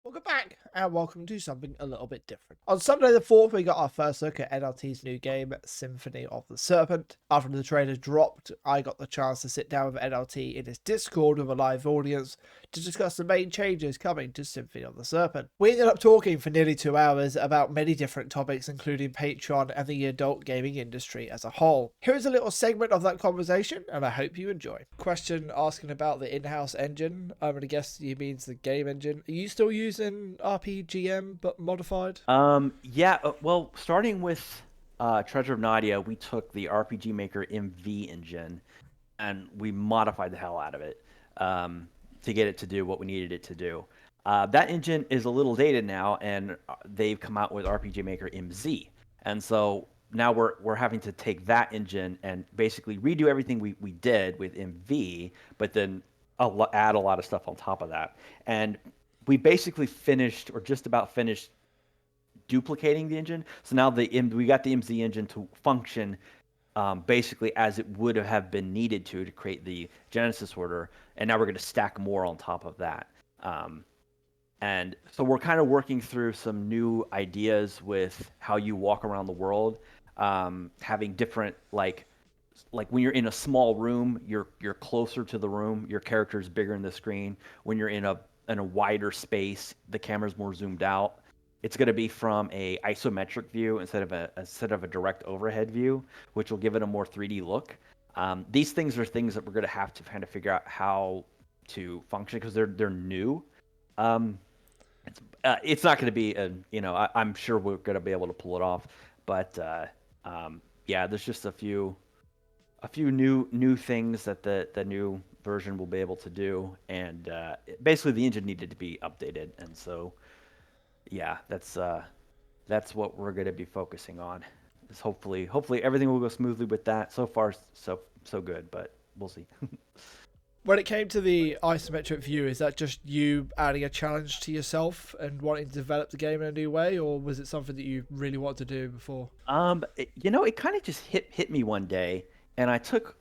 Welcome back, and welcome to something a little bit different. On Sunday the 4th, we got our first look at NLT's new game, Symphony of the Serpent. After the trailer dropped, I got the chance to sit down with NLT in his Discord with a live audience to discuss the main changes coming to Symphony of the Serpent. We ended up talking for nearly 2 hours about many different topics, including Patreon and the adult gaming industry as a whole. Here is a little segment of that conversation, and I hope you enjoy. Question asking about the in-house engine. I'm going to guess he means the game engine. Are you still using RPGM but modified? Well, starting with Treasure of Nadia, we took the RPG Maker MV engine and we modified the hell out of it to get it to do what we needed it to do. That engine is a little dated now, and they've come out with RPG Maker MZ, and so now we're having to take that engine and basically redo everything we did with MV, but then add a lot of stuff on top of that. And we basically finished, or just about finished, duplicating the engine. So now we got the MZ engine to function basically as it would have been needed to create the Genesis order, and now we're going to stack more on top of that. And so we're kind of working through some new ideas with how you walk around the world, having different like when you're in a small room, you're closer to the room, your character is bigger in the screen. When you're in a wider space, the camera's more zoomed out. It's going to be from a isometric view instead of a direct overhead view, which will give it a more 3D look. These things are things that we're going to have to kind of figure out how to function because they're new. It's not going to be I'm sure we're going to be able to pull it off, but yeah, there's just a few new things that the new version will be able to do, and basically the engine needed to be updated, and so yeah, that's what we're going to be focusing on. Is hopefully everything will go smoothly with that. So far, so good, but we'll see. When it came to the isometric view, is that just you adding a challenge to yourself and wanting to develop the game in a new way, or was it something that you really wanted to do before? It kind of just hit me one day, and I took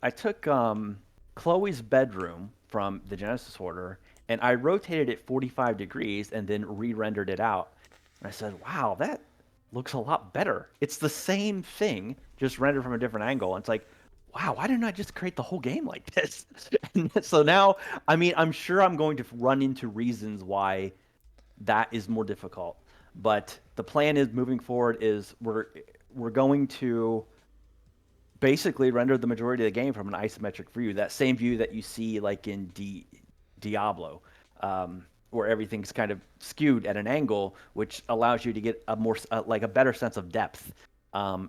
Chloe's bedroom from the Genesis order, and I rotated it 45 degrees and then re-rendered it out. And I said, "Wow, that looks a lot better. It's the same thing, just rendered from a different angle." And it's like, "Wow, why didn't I just create the whole game like this?" And so now, I mean, I'm sure I'm going to run into reasons why that is more difficult. But the plan is moving forward is we're going to basically render the majority of the game from an isometric view, that same view that you see like in Diablo, where everything's kind of skewed at an angle, which allows you to get a more like a better sense of depth.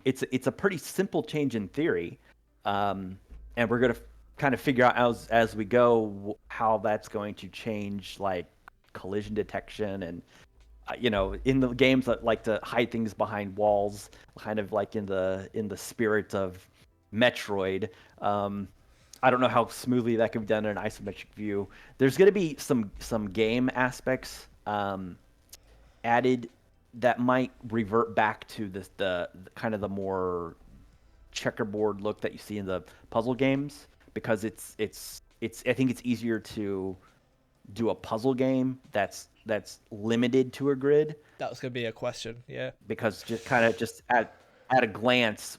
It's a pretty simple change in theory, and we're gonna kind of figure out as we go how that's going to change like collision detection and in the games that like to hide things behind walls, kind of like in the spirit of Metroid. I don't know how smoothly that can be done in an isometric view. There's going to be some game aspects added that might revert back to the kind of the more checkerboard look that you see in the puzzle games, because it's I think it's easier to do a puzzle game that's limited to a grid, That was going to be a question, yeah. because just kind of just at a glance,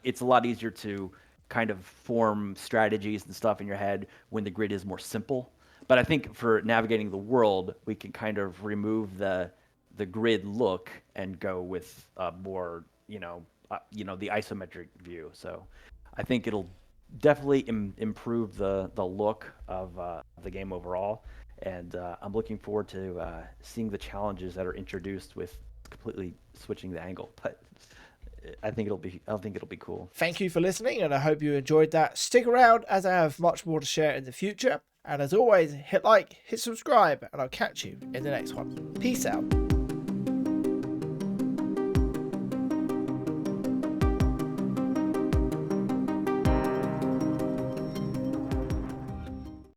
it's a lot easier to kind of form strategies and stuff in your head when the grid is more simple. But I think for navigating the world, we can kind of remove the grid look and go with more, the isometric view. So I think it'll definitely improve the look of the game overall. And I'm looking forward to seeing the challenges that are introduced with completely switching the angle. But I think it'll be cool. Thank you for listening, and I hope you enjoyed that. Stick around as I have much more to share in the future. And as always, hit like, hit subscribe, and I'll catch you in the next one. Peace out.